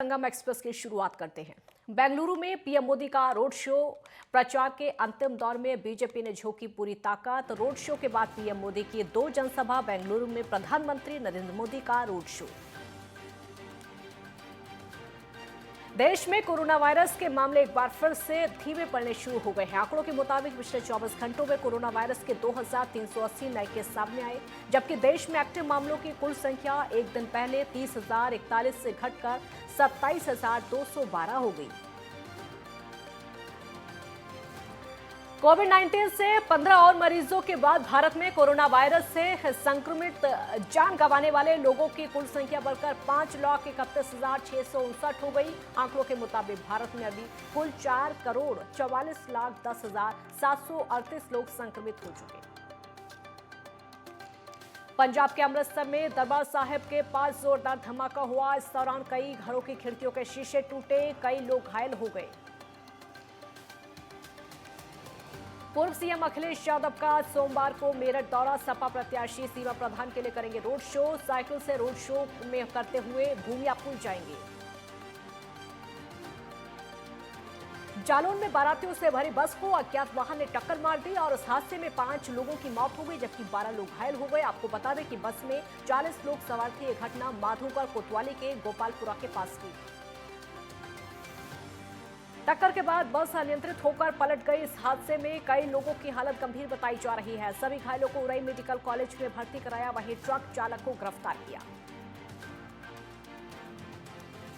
संगम express की शुरुआत करते हैं। बेंगलुरु में पीएम मोदी का रोड शो। प्रचार के अंतिम दौर में बीजेपी ने झोंकी पूरी ताकत। रोड शो के बाद पीएम मोदी की 2 जनसभा। बेंगलुरु में प्रधानमंत्री नरेंद्र मोदी का रोड शो। देश में कोरोना वायरस के मामले एक बार फिर से धीमे पड़ने शुरू हो गए हैं। आंकड़ों के मुताबिक पिछले 24 घंटों में कोरोना वायरस के 2380 नए केस सामने आए, जबकि देश में एक्टिव मामलों की कुल संख्या एक दिन पहले 30,041 से घटकर 27,212 हो गई। कोविड-19 से 15 और मरीजों के बाद भारत में कोरोना वायरस से संक्रमित जान गंवाने वाले लोगों की कुल संख्या बढ़कर 5,31,659 हो गई। आंकड़ों के मुताबिक भारत में अभी कुल 4,44,10,738 लोग संक्रमित हो चुके। पंजाब के अमृतसर में दरबार साहिब के पास जोरदार धमाका हुआ। इस दौरान कई घरों की खिड़कियों के शीशे टूटे, कई लोग घायल हो गए। पूर्व सीएम अखिलेश यादव का सोमवार को मेरठ दौरा। सपा प्रत्याशी सीमा प्रधान के लिए करेंगे रोड शो। साइकिल से रोड शो में करते हुए भूमिया पुल जाएंगे। जालौन में बारातियों से भरी बस को अज्ञात वाहन ने टक्कर मार दी और इस हादसे में 5 लोगों की मौत हो गई, जबकि 12 लोग घायल हो गए। आपको बता दें कि बस में 40 लोग सवार थे। यह घटना माधोगढ़ कोतवाली के गोपालपुरा के पास की। टक्कर के बाद बस अनियंत्रित होकर पलट गई। इस हादसे में कई लोगों की हालत गंभीर बताई जा रही है। सभी घायलों को उरई मेडिकल कॉलेज में भर्ती कराया, वहीं ट्रक चालक को गिरफ्तार किया।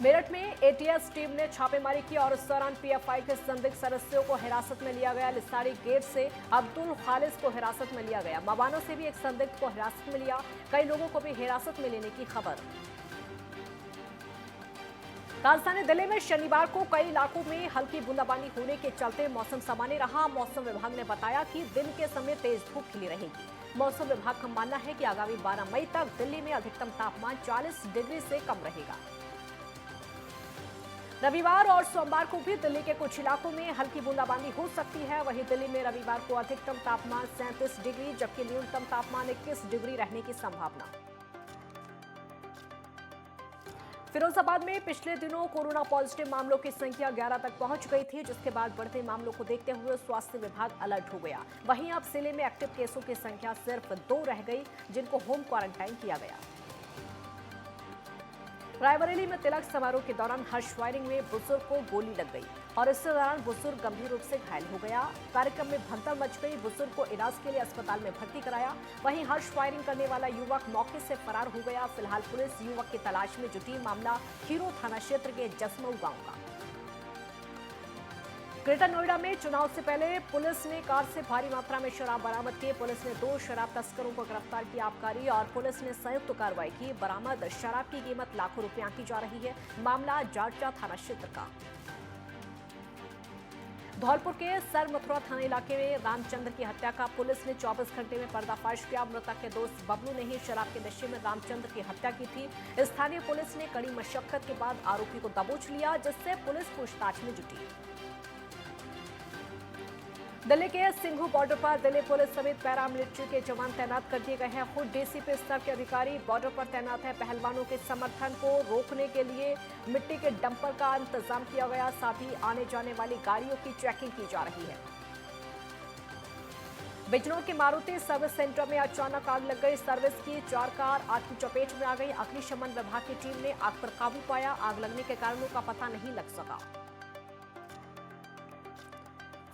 मेरठ में एटीएस टीम ने छापेमारी की और इस दौरान पीएफआई के संदिग्ध सदस्यों को हिरासत में लिया गया। लिसाड़ी गेट से अब्दुल खालिद को हिरासत में लिया गया। मवाना से भी एक संदिग्ध को हिरासत में लिया। कई लोगों को भी हिरासत में लेने की खबर। राजधानी दिल्ली में शनिवार को कई इलाकों में हल्की बूंदाबांदी होने के चलते मौसम सामान्य रहा। मौसम विभाग ने बताया कि दिन के समय तेज धूप खिली रहेगी। मौसम विभाग का मानना है कि आगामी 12 मई तक दिल्ली में अधिकतम तापमान 40 डिग्री से कम रहेगा। रविवार और सोमवार को भी दिल्ली के कुछ इलाकों में हल्की बूंदाबांदी हो सकती है। वहीं दिल्ली में रविवार को अधिकतम तापमान 37 डिग्री जबकि न्यूनतम तापमान 21 डिग्री रहने की संभावना। फिरोजाबाद में पिछले दिनों कोरोना पॉजिटिव मामलों की संख्या 11 तक पहुंच गई थी, जिसके बाद बढ़ते मामलों को देखते हुए स्वास्थ्य विभाग अलर्ट हो गया। वहीं अब जिले में एक्टिव केसों की संख्या सिर्फ 2 रह गई, जिनको होम क्वारंटाइन किया गया। रायबरेली में तिलक समारोह के दौरान हर्ष फायरिंग में बुजुर्ग को गोली लग गई और इस दौरान बुजुर्ग गंभीर रूप से घायल हो गया। कार्यक्रम में भगदड़ मच गई। बुजुर्ग को इलाज के लिए अस्पताल में भर्ती कराया। वहीं हर्ष फायरिंग करने वाला युवक मौके से फरार हो गया। फिलहाल पुलिस युवक की तलाश में जुटी। मामला खीरो थाना क्षेत्र के जसमऊ गांव का। ग्रेटर नोएडा में चुनाव से पहले पुलिस ने कार से भारी मात्रा में शराब बरामद की। पुलिस ने 2 शराब तस्करों को गिरफ्तार किया। आबकारी और पुलिस ने संयुक्त कार्रवाई की। बरामद शराब की कीमत लाखों रुपए आंकी जा रही है। मामला जाटचा थाना क्षेत्र का। धौलपुर के सर मथुरा थाना इलाके में रामचंद्र की हत्या का पुलिस ने 24 घंटे में पर्दाफाश किया। मृतक के दोस्त बबलू ने ही शराब के नशे में रामचंद्र की हत्या की थी। स्थानीय पुलिस ने कड़ी मशक्कत के बाद आरोपी को दबोच लिया, जिससे पुलिस पूछताछ में जुटी। दिल्ली के सिंघू बॉर्डर पर दिल्ली पुलिस समेत पैरामिलिट्री के जवान तैनात कर दिए गए हैं। खुद डीसीपी स्तर के अधिकारी बॉर्डर पर तैनात है। पहलवानों के समर्थन को रोकने के लिए मिट्टी के डंपर का इंतजाम किया गया। साथ ही आने जाने वाली गाड़ियों की चेकिंग की जा रही है। बिजनौर के मारुति सर्विस सेंटर में अचानक आग लग गई। सर्विस की 4 कार आग की चपेट में आ गई। अग्निशमन विभाग की टीम ने आग पर काबू पाया। आग लगने के कारणों का पता नहीं लग सका।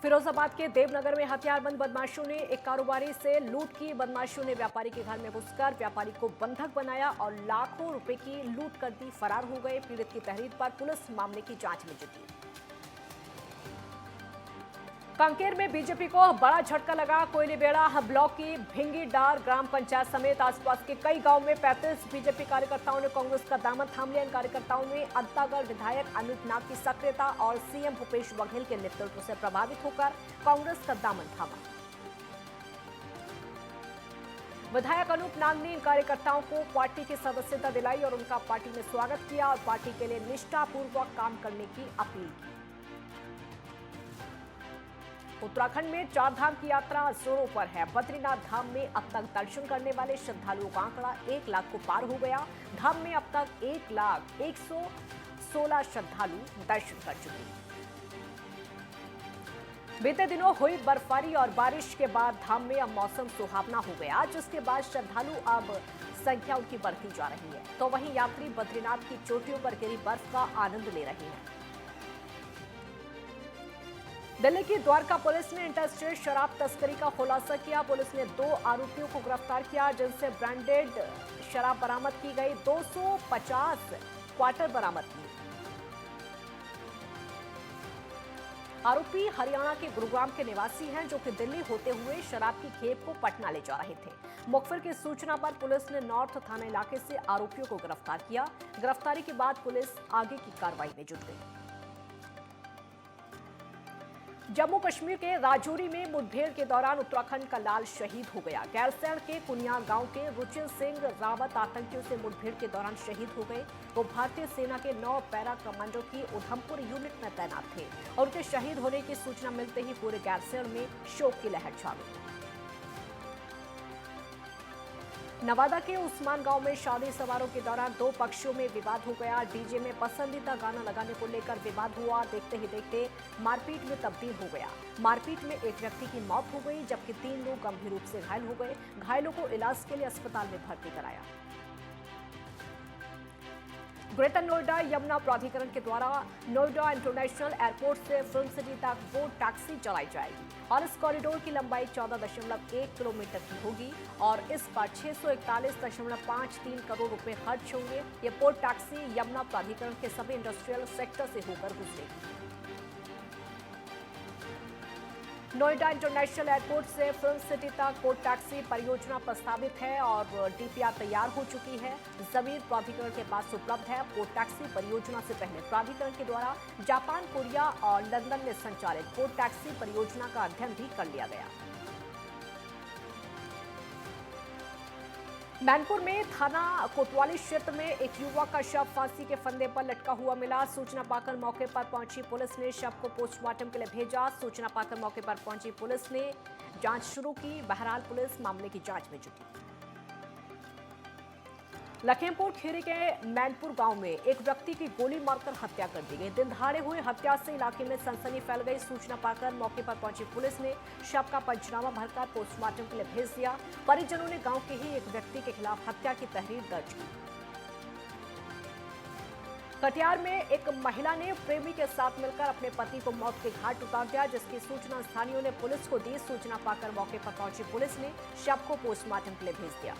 फिरोजाबाद के देवनगर में हथियारबंद बदमाशों ने एक कारोबारी से लूट की। बदमाशों ने व्यापारी के घर में घुसकर व्यापारी को बंधक बनाया और लाखों रुपए की लूट कर दी। फरार हो गए। पीड़ित की तहरीर पर पुलिस मामले की जांच में जुटी। कांकेर में बीजेपी को बड़ा झटका लगा। कोयलीबेड़ा ब्लॉक की भिंगीडार ग्राम पंचायत समेत आसपास के कई गांव में 35 बीजेपी कार्यकर्ताओं ने कांग्रेस का दामन थाम लिया। इन कार्यकर्ताओं में अंतागढ़ विधायक अनूप नाग की सक्रियता और सीएम भूपेश बघेल के नेतृत्व से प्रभावित होकर कांग्रेस का दामन थामा। विधायक अनूप नाग ने इन कार्यकर्ताओं को पार्टी की सदस्यता दिलाई और उनका पार्टी में स्वागत किया और पार्टी के लिए निष्ठापूर्वक काम करने की अपील की। उत्तराखंड में 4 धाम की यात्रा जोरों पर है। बद्रीनाथ धाम में अब तक दर्शन करने वाले श्रद्धालुओं का आंकड़ा 1 लाख को पार हो गया। धाम में अब तक 1,01,16 16 श्रद्धालु दर्शन कर चुके। बीते दिनों हुई बर्फबारी और बारिश के बाद धाम में अब मौसम सुहावना हो गया, जिसके बाद श्रद्धालु अब संख्या उनकी बढ़ती जा रही है, तो वहीं यात्री बद्रीनाथ की चोटियों पर गिरी बर्फ का आनंद ले रहे हैं। दिल्ली की द्वारका पुलिस ने इंटरस्टेट शराब तस्करी का खुलासा किया। पुलिस ने 2 आरोपियों को गिरफ्तार किया, जिनसे ब्रांडेड शराब बरामद की गई। 250 क्वार्टर बरामद की। आरोपी हरियाणा के गुरुग्राम के निवासी हैं, जो कि दिल्ली होते हुए शराब की खेप को पटना ले जा रहे थे। मुखबिर की सूचना पर पुलिस ने नॉर्थ थाना इलाके से आरोपियों को गिरफ्तार किया। गिरफ्तारी के बाद पुलिस आगे की कार्रवाई में जुट गई। जम्मू कश्मीर के राजौरी में मुठभेड़ के दौरान उत्तराखंड का लाल शहीद हो गया। गैरसैंण के कुनिया गांव के रुचिर सिंह रावत आतंकियों से मुठभेड़ के दौरान शहीद हो गए। वो भारतीय सेना के 9 पैरा कमांडो की उधमपुर यूनिट में तैनात थे और उनके शहीद होने की सूचना मिलते ही पूरे गैरसैंण में शोक की लहर छा गई। नवादा के उस्मान गांव में शादी समारोह के दौरान 2 पक्षों में विवाद हो गया। डीजे में पसंदीदा गाना लगाने को लेकर विवाद हुआ। देखते ही देखते मारपीट में तब्दील हो गया। मारपीट में एक व्यक्ति की मौत हो गई, जबकि 3 लोग गंभीर रूप से घायल हो गए। घायलों को इलाज के लिए अस्पताल में भर्ती कराया। ग्रेटर नोएडा यमुना प्राधिकरण के द्वारा नोएडा इंटरनेशनल एयरपोर्ट से फिल्म सिटी तक बोट टैक्सी चलाई जाएगी और इस कॉरिडोर की लंबाई 14.1 किलोमीटर की होगी और इस पर 641.53 करोड़ रुपए खर्च होंगे। ये बोट टैक्सी यमुना प्राधिकरण के सभी इंडस्ट्रियल सेक्टर से होकर गुजरेगी। नोएडा इंटरनेशनल एयरपोर्ट से फिल्म सिटी तक बोट टैक्सी परियोजना प्रस्तावित है और डीपीआर तैयार हो चुकी है। जमीन प्राधिकरण के पास उपलब्ध है। बोट टैक्सी परियोजना से पहले प्राधिकरण के द्वारा जापान, कोरिया और लंदन में संचालित बोट टैक्सी परियोजना का अध्ययन भी कर लिया गया। मैनपुर में थाना कोतवाली क्षेत्र में एक युवक का शव फांसी के फंदे पर लटका हुआ मिला। सूचना पाकर मौके पर पहुंची पुलिस ने शव को पोस्टमार्टम के लिए भेजा। सूचना पाकर मौके पर पहुंची पुलिस ने जांच शुरू की। बहरहाल पुलिस मामले की जांच में जुटी। लखीमपुर खीरी के मैनपुर गांव में एक व्यक्ति की गोली मारकर हत्या कर दी गई। दिन दहाड़े हुई हत्या से इलाके में सनसनी फैल गई। सूचना पाकर मौके पर पहुंची पुलिस ने शव का पंचनामा भरकर पोस्टमार्टम के लिए भेज दिया। परिजनों ने गांव के ही एक व्यक्ति के खिलाफ हत्या की तहरीर दर्ज की। कटिहार में एक महिला ने प्रेमी के साथ मिलकर अपने पति को मौत के घाट उतार दिया, जिसकी सूचना स्थानीयों ने पुलिस को दी। सूचना पाकर मौके पर पहुंची पुलिस ने शव को पोस्टमार्टम के लिए भेज दिया।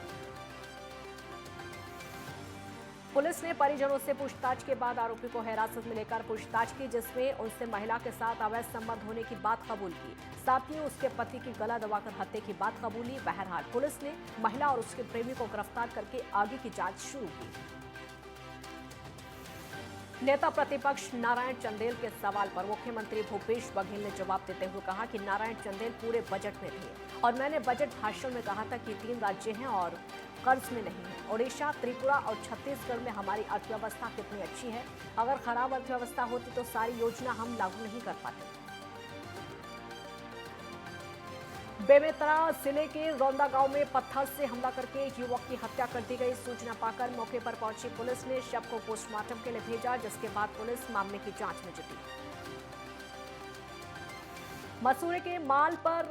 पुलिस ने परिजनों से पूछताछ के बाद आरोपी को हिरासत में लेकर पूछताछ की, जिसमें उनसे महिला के साथ अवैध संबंध होने की बात कबूल की। साथ ही उसके पति की गला दबाकर हत्या की बात कबूली। बहरहाल पुलिस ने महिला और उसके प्रेमी को गिरफ्तार करके आगे की जांच शुरू की। नेता प्रतिपक्ष नारायण चंदेल के सवाल पर मुख्यमंत्री भूपेश बघेल ने जवाब देते हुए कहा कि नारायण चंदेल पूरे बजट में थे और मैंने बजट भाषण में कहा था कि 3 राज्य हैं और कर्ज में नहीं है। ओडिशा, त्रिपुरा और छत्तीसगढ़ में हमारी अर्थव्यवस्था कितनी अच्छी है। अगर खराब अर्थव्यवस्था होती तो सारी योजना हम लागू नहीं कर पाते। बेमेतरा जिले के रौंदा गांव में पत्थर से हमला करके एक युवक की हत्या कर दी गई। सूचना पाकर मौके पर पहुंची पुलिस ने शव को पोस्टमार्टम के लिए भेजा, जिसके बाद पुलिस मामले की जांच में जुटी। मसूरी के माल पर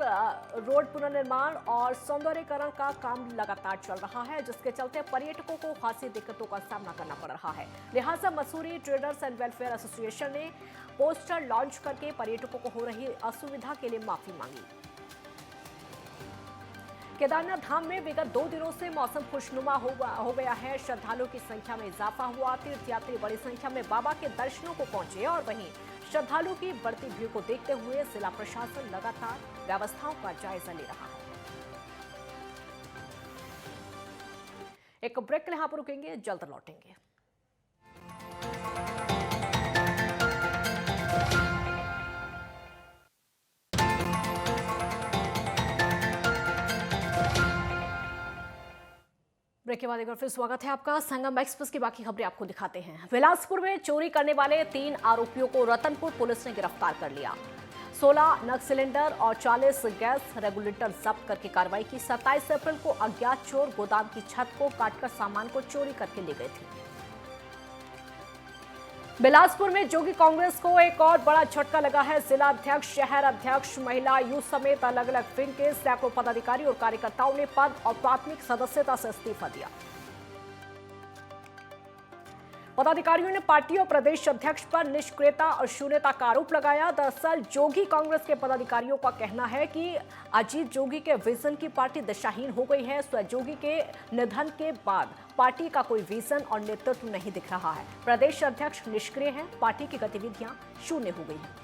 रोड पुनर्निर्माण और सौंदर्यीकरण का काम लगातार चल रहा है, जिसके चलते पर्यटकों को खासी दिक्कतों का सामना करना पड़ रहा है। लिहाजा Mussoorie traders and welfare association ने पोस्टर लॉन्च करके पर्यटकों को हो रही असुविधा के लिए माफी मांगी। केदारनाथ धाम में विगत 2 दिनों से मौसम खुशनुमा हो गया है। श्रद्धालुओं की संख्या में इजाफा हुआ। तीर्थयात्री बड़ी संख्या में बाबा के दर्शनों को पहुंचे और वहीं श्रद्धालुओं की बढ़ती भीड़ को देखते हुए जिला प्रशासन लगातार व्यवस्थाओं का जायजा ले रहा है। एक ब्रेक के लिए यहां पर रुकेंगे, जल्द लौटेंगे। ब्रेक के बाद एक बार फिर स्वागत है आपका। संगम एक्सप्रेस की बाकी खबरें आपको दिखाते हैं। बिलासपुर में चोरी करने वाले 3 आरोपियों को रतनपुर पुलिस ने गिरफ्तार कर लिया। 16 नग सिलेंडर और 40 गैस रेगुलेटर जब्त करके कार्रवाई की। 27 अप्रैल को अज्ञात चोर गोदाम की छत को काटकर सामान को चोरी करके ले गए थे। बिलासपुर में जोगी कांग्रेस को एक और बड़ा झटका लगा है। जिला अध्यक्ष, शहर अध्यक्ष, महिला यूथ समेत अलग अलग विंग के सैकड़ों पदाधिकारी और कार्यकर्ताओं ने पद और प्राथमिक सदस्यता से इस्तीफा दिया। पदाधिकारियों ने पार्टी और प्रदेश अध्यक्ष पर निष्क्रियता और शून्यता का आरोप लगाया। दरअसल जोगी कांग्रेस के पदाधिकारियों का कहना है कि अजीत जोगी के विजन की पार्टी दिशाहीन हो गई है। स्वयं जोगी के निधन के बाद पार्टी का कोई विजन और नेतृत्व नहीं दिख रहा है। प्रदेश अध्यक्ष निष्क्रिय हैं, पार्टी की गतिविधियां शून्य हो गई हैं।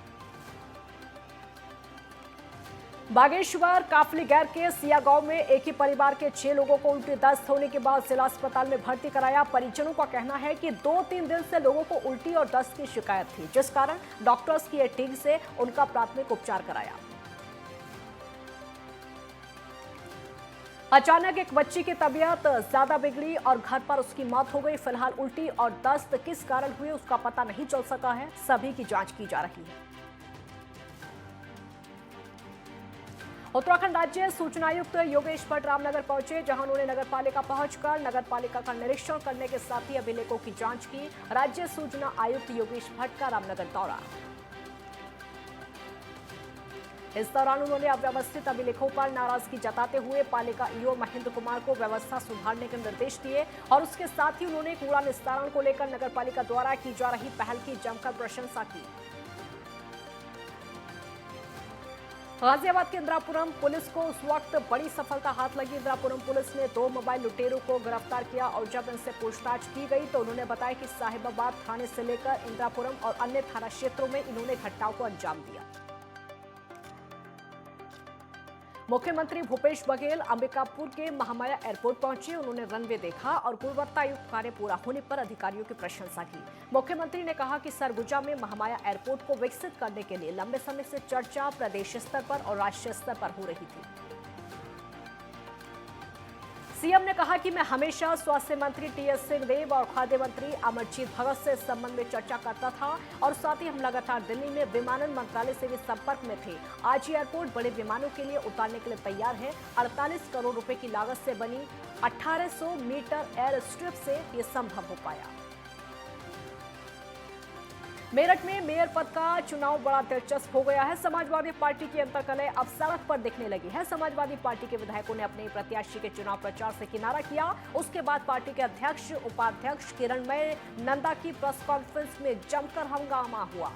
बागेश्वर काफलीगैर के सिया गांव में एक ही परिवार के 6 लोगों को उल्टी दस्त होने के बाद जिला अस्पताल में भर्ती कराया। परिजनों का कहना है कि 2-3 दिन से लोगों को उल्टी और दस्त की शिकायत थी, जिस कारण डॉक्टर्स की टीम से उनका प्राथमिक उपचार कराया। अचानक एक बच्ची की तबीयत ज्यादा बिगड़ी और घर पर उसकी मौत हो गई। फिलहाल उल्टी और दस्त किस कारण हुई उसका पता नहीं चल सका है। सभी की जांच की जा रही है। उत्तराखंड राज्य सूचना आयुक्त योगेश भट्ट रामनगर पहुंचे, जहां उन्होंने नगरपालिका पहुंचकर नगरपालिका का निरीक्षण करने के साथ ही अभिलेखों की जांच की। राज्य सूचना आयुक्त योगेश भट्ट का रामनगर दौरा। इस दौरान उन्होंने अव्यवस्थित अभिलेखों पर नाराजगी जताते हुए पालिका ईओ महेंद्र कुमार को व्यवस्था सुधारने के निर्देश दिए और उसके साथ ही उन्होंने कूड़ा निस्तारण को लेकर नगरपालिका द्वारा की जा रही पहल की जमकर प्रशंसा की। गाजियाबाद के इंद्रापुरम पुलिस को उस वक्त बड़ी सफलता हाथ लगी। इंद्रापुरम पुलिस ने 2 मोबाइल लुटेरों को गिरफ्तार किया और जब इनसे पूछताछ की गई तो उन्होंने बताया कि साहिबाबाद थाने से लेकर इंद्रापुरम और अन्य थाना क्षेत्रों में इन्होंने घटनाओं को अंजाम दिया। मुख्यमंत्री भूपेश बघेल अंबिकापुर के महामाया एयरपोर्ट पहुंचे। उन्होंने रनवे देखा और गुणवत्ता युक्त कार्य पूरा होने पर अधिकारियों की प्रशंसा की। मुख्यमंत्री ने कहा कि सरगुजा में महामाया एयरपोर्ट को विकसित करने के लिए लंबे समय से चर्चा प्रदेश स्तर पर और राष्ट्रीय स्तर पर हो रही थी। सीएम ने कहा कि मैं हमेशा स्वास्थ्य मंत्री टीएस सिंहदेव और खाद्य मंत्री अमरजीत भगत से इस संबंध में चर्चा करता था और साथ ही हम लगातार दिल्ली में विमानन मंत्रालय से भी संपर्क में थे। आज ये एयरपोर्ट बड़े विमानों के लिए उतारने के लिए तैयार है। 48 करोड़ रुपए की लागत से बनी 1800 मीटर एयर स्ट्रिप से ये संभव हो पाया। मेरठ में मेयर पद का चुनाव बड़ा दिलचस्प हो गया है। समाजवादी पार्टी की अंतर्कलह अब सड़क पर दिखने लगी है। समाजवादी पार्टी के विधायकों ने अपने प्रत्याशी के चुनाव प्रचार से किनारा किया। उसके बाद पार्टी के अध्यक्ष उपाध्यक्ष किरणमय नंदा की प्रेस कॉन्फ्रेंस में जमकर हंगामा हुआ।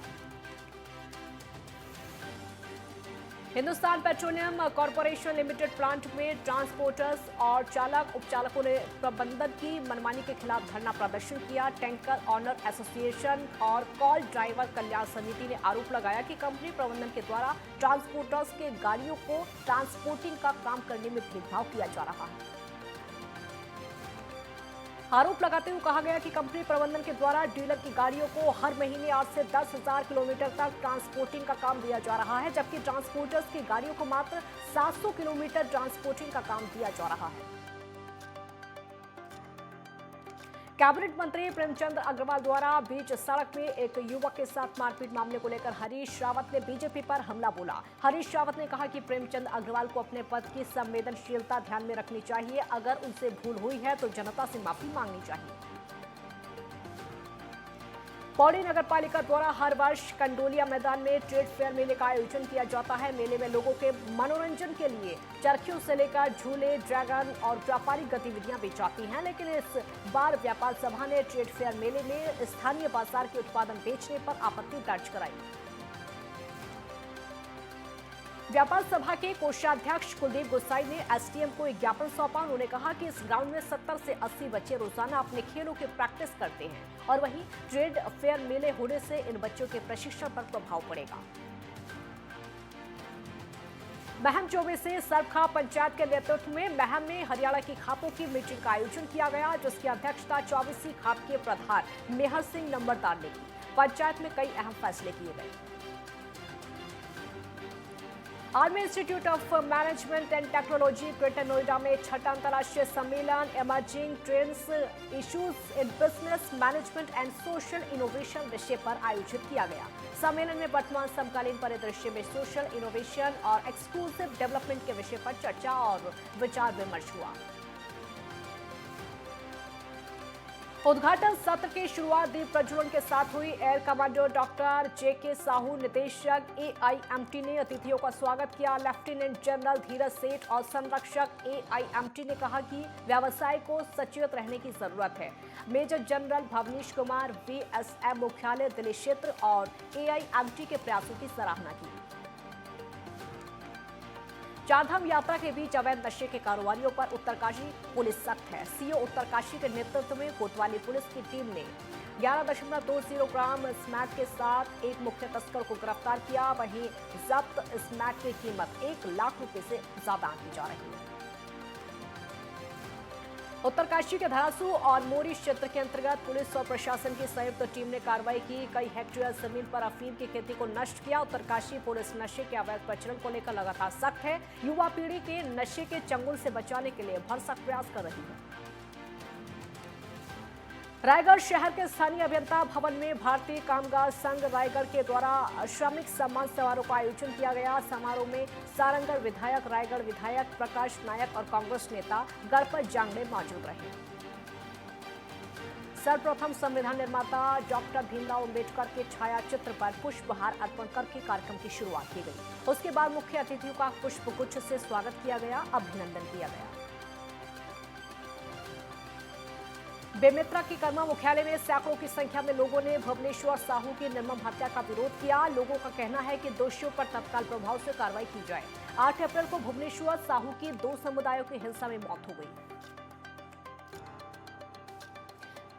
Hindustan petroleum corporation limited plant में ट्रांसपोर्टर्स और चालक उपचालकों ने प्रबंधन की मनमानी के खिलाफ धरना प्रदर्शन किया। टैंकर ऑनर एसोसिएशन और कॉल ड्राइवर कल्याण समिति ने आरोप लगाया कि कंपनी प्रबंधन के द्वारा ट्रांसपोर्टर्स के गाड़ियों को ट्रांसपोर्टिंग का काम करने में भेदभाव किया जा रहा है। आरोप लगाते हुए कहा गया कि कंपनी प्रबंधन के द्वारा डीलर की गाड़ियों को हर महीने 8 से 10,000 किलोमीटर तक ट्रांसपोर्टिंग का काम दिया जा रहा है, जबकि ट्रांसपोर्टर्स की गाड़ियों को मात्र 700 किलोमीटर ट्रांसपोर्टिंग का काम दिया जा रहा है। कैबिनेट मंत्री प्रेमचंद अग्रवाल द्वारा बीच सड़क में एक युवक के साथ मारपीट मामले को लेकर हरीश रावत ने बीजेपी पर हमला बोला। हरीश रावत ने कहा कि प्रेमचंद अग्रवाल को अपने पद की संवेदनशीलता ध्यान में रखनी चाहिए। अगर उनसे भूल हुई है तो जनता से माफी मांगनी चाहिए। पौड़ी नगरपालिका द्वारा हर वर्ष कंडोलिया मैदान में ट्रेड फेयर मेले का आयोजन किया जाता है। मेले में लोगों के मनोरंजन के लिए चरखियों से लेकर झूले, ड्रैगन और व्यापारिक गतिविधियां भी जाती हैं, लेकिन इस बार व्यापार सभा ने ट्रेड फेयर मेले में स्थानीय बाजार के उत्पादन बेचने पर आपत्ति दर्ज कराई। व्यापार सभा के कोषाध्यक्ष कुलदीप गोसाई ने एसडीएम को एक ज्ञापन सौंपा। उन्होंने कहा कि इस ग्राउंड में 70 से 80 बच्चे रोजाना अपने खेलों की प्रैक्टिस करते हैं और वहीं ट्रेड फेयर मेले होने से इन बच्चों के प्रशिक्षण पर प्रभाव पड़ेगा। महम चौबे से सरखा पंचायत के नेतृत्व में महम में हरियाणा की खापों की मीटिंग का आयोजन किया गया, जिसकी अध्यक्षता 24वीं खाप के प्रधान मेहर सिंह नंबरदार ने की। पंचायत में कई अहम फैसले किए गए। Army institute of management and technology greater Noida में 6ठा अंतर्राष्ट्रीय सम्मेलन emerging trends issues in business management and social innovation विषय पर आयोजित किया गया। सम्मेलन में वर्तमान समकालीन परिदृश्य में सोशल इनोवेशन और एक्सक्लूसिव डेवलपमेंट के विषय पर चर्चा और विचार विमर्श हुआ। उद्घाटन सत्र की शुरुआत दीप प्रज्वलन के साथ हुई। एयर कमांडर डॉक्टर जेके साहू, निदेशक एआईएमटी ने अतिथियों का स्वागत किया। लेफ्टिनेंट जनरल धीरज सेठ और संरक्षक एआईएमटी ने कहा कि व्यवसाय को सचेत रहने की जरूरत है। Major general Bhavnish Kumar VSM मुख्यालय दिल्ली क्षेत्र और एआईएमटी के प्रयासों की सराहना की। चारधाम यात्रा के बीच अवैध नशे के कारोबारियों पर उत्तरकाशी पुलिस सख्त है। सीओ उत्तरकाशी के नेतृत्व में कोतवाली पुलिस की टीम ने 11.20 ग्राम स्मैक के साथ एक मुख्य तस्कर को गिरफ्तार किया। वहीं जब्त स्मैक की कीमत 1 लाख रुपए से ज्यादा आंकी जा रही है। उत्तरकाशी के धरासू और मोरी क्षेत्र के अंतर्गत पुलिस और प्रशासन की संयुक्त टीम ने कार्रवाई की। कई हेक्टेयर जमीन पर अफीम की खेती को नष्ट किया। उत्तरकाशी पुलिस नशे के अवैध प्रचलन को लेकर लगातार सख्त है। युवा पीढ़ी के नशे के चंगुल से बचाने के लिए भरसक प्रयास कर रही है। रायगढ़ शहर के स्थानीय अभियंता भवन में भारतीय कामगार संघ रायगढ़ के द्वारा श्रमिक सम्मान समारोह का आयोजन किया गया। समारोह में सारंगढ़ विधायक, रायगढ़ विधायक प्रकाश नायक और कांग्रेस नेता गणपत जांगड़े मौजूद रहे। सर्वप्रथम संविधान निर्माता डॉक्टर भीमराव अम्बेडकर के छाया चित्र पर पुष्पहार अर्पण करके कार्यक्रम की शुरुआत की गई। उसके बाद मुख्य अतिथियों का पुष्पगुच्छ से स्वागत किया गया, अभिनंदन किया गया। बेमेतरा की कर्मा मुख्यालय में सैकड़ों की संख्या में लोगों ने भुवनेश्वर साहू की निर्मम हत्या का विरोध किया। लोगों का कहना है कि दोषियों पर तत्काल प्रभाव से कार्रवाई की जाए। 8 अप्रैल को भुवनेश्वर साहू की 2 समुदायों की हिंसा में मौत हो गई।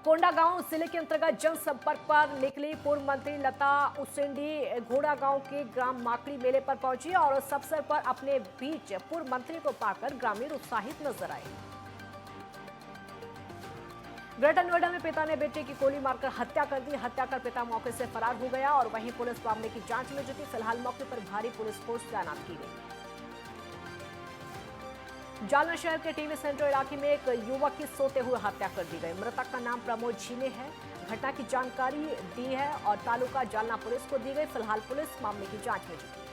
कोंडागांव जिले के अंतर्गत जनसंपर्क पर निकली पूर्व मंत्री लता उसेंडी घोड़ा गांव के ग्राम माकड़ी मेले पर पहुंची और इस अवसर पर अपने बीच पूर्व मंत्री को पाकर ग्रामीण उत्साहित नजर आए। ग्रेटर नोएडा में पिता ने बेटे की गोली मारकर हत्या कर दी। हत्या कर पिता मौके से फरार हो गया और वहीं पुलिस मामले की जांच में जुटी। फिलहाल मौके पर भारी पुलिस फोर्स तैनात की गई। जालना शहर के टीवी सेंटर इलाके में एक युवक की सोते हुए हत्या कर दी गई। मृतक का नाम प्रमोद झीने है। घटना की जानकारी दी है और तालुका जालना पुलिस को दी गई। फिलहाल पुलिस मामले की जांच में जुटी।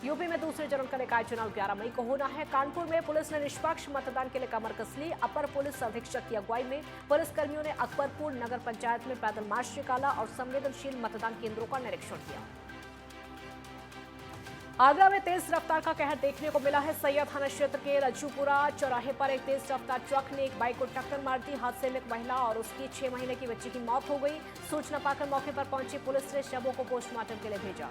यूपी में दूसरे चरण का निकाय चुनाव 11 मई को होना है। कानपुर में पुलिस ने निष्पक्ष मतदान के लिए कमर कस ली। अपर पुलिस अधीक्षक की अगुवाई में पुलिसकर्मियों ने अकबरपुर नगर पंचायत में पैदल मार्च निकाला और संवेदनशील मतदान केंद्रों का निरीक्षण किया। आगरा में तेज रफ्तार का कहर देखने को मिला है। सैयद थाना क्षेत्र के रज्जूपुरा चौराहे पर एक तेज रफ्तार ट्रक ने एक बाइक को टक्कर मार दी। हादसे में एक महिला और उसकी 6 महीने की बच्ची की मौत हो गई। सूचना पाकर मौके पर पहुंची पुलिस ने शवों को पोस्टमार्टम के लिए भेजा।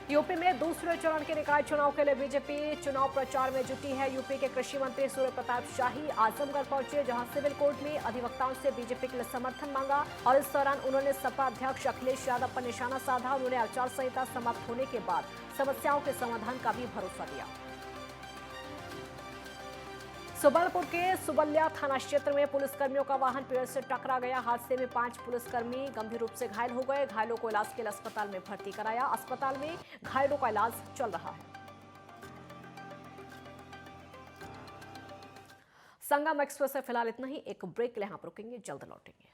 यूपी में दूसरे चरण के निकाय चुनाव के लिए बीजेपी चुनाव प्रचार में जुटी है। यूपी के कृषि मंत्री सूर्य प्रताप शाही आजमगढ़ पहुंचे, जहां सिविल कोर्ट में अधिवक्ताओं से बीजेपी के लिए समर्थन मांगा और इस दौरान उन्होंने सपा अध्यक्ष अखिलेश यादव पर निशाना साधा। उन्होंने आचार संहिता समाप्त होने के बाद समस्याओं के समाधान का भी भरोसा दिया। सुबलपुर के सुबल्या थाना क्षेत्र में पुलिसकर्मियों का वाहन पेड़ से टकरा गया। हादसे में 5 पुलिसकर्मी गंभीर रूप से घायल हो गए। घायलों को इलाज के लिए अस्पताल में भर्ती कराया। अस्पताल में घायलों का इलाज चल रहा है। संगम एक्सप्रेस से फिलहाल इतना ही। एक ब्रेक के लिए यहां पर रुकेंगे, जल्द लौटेंगे।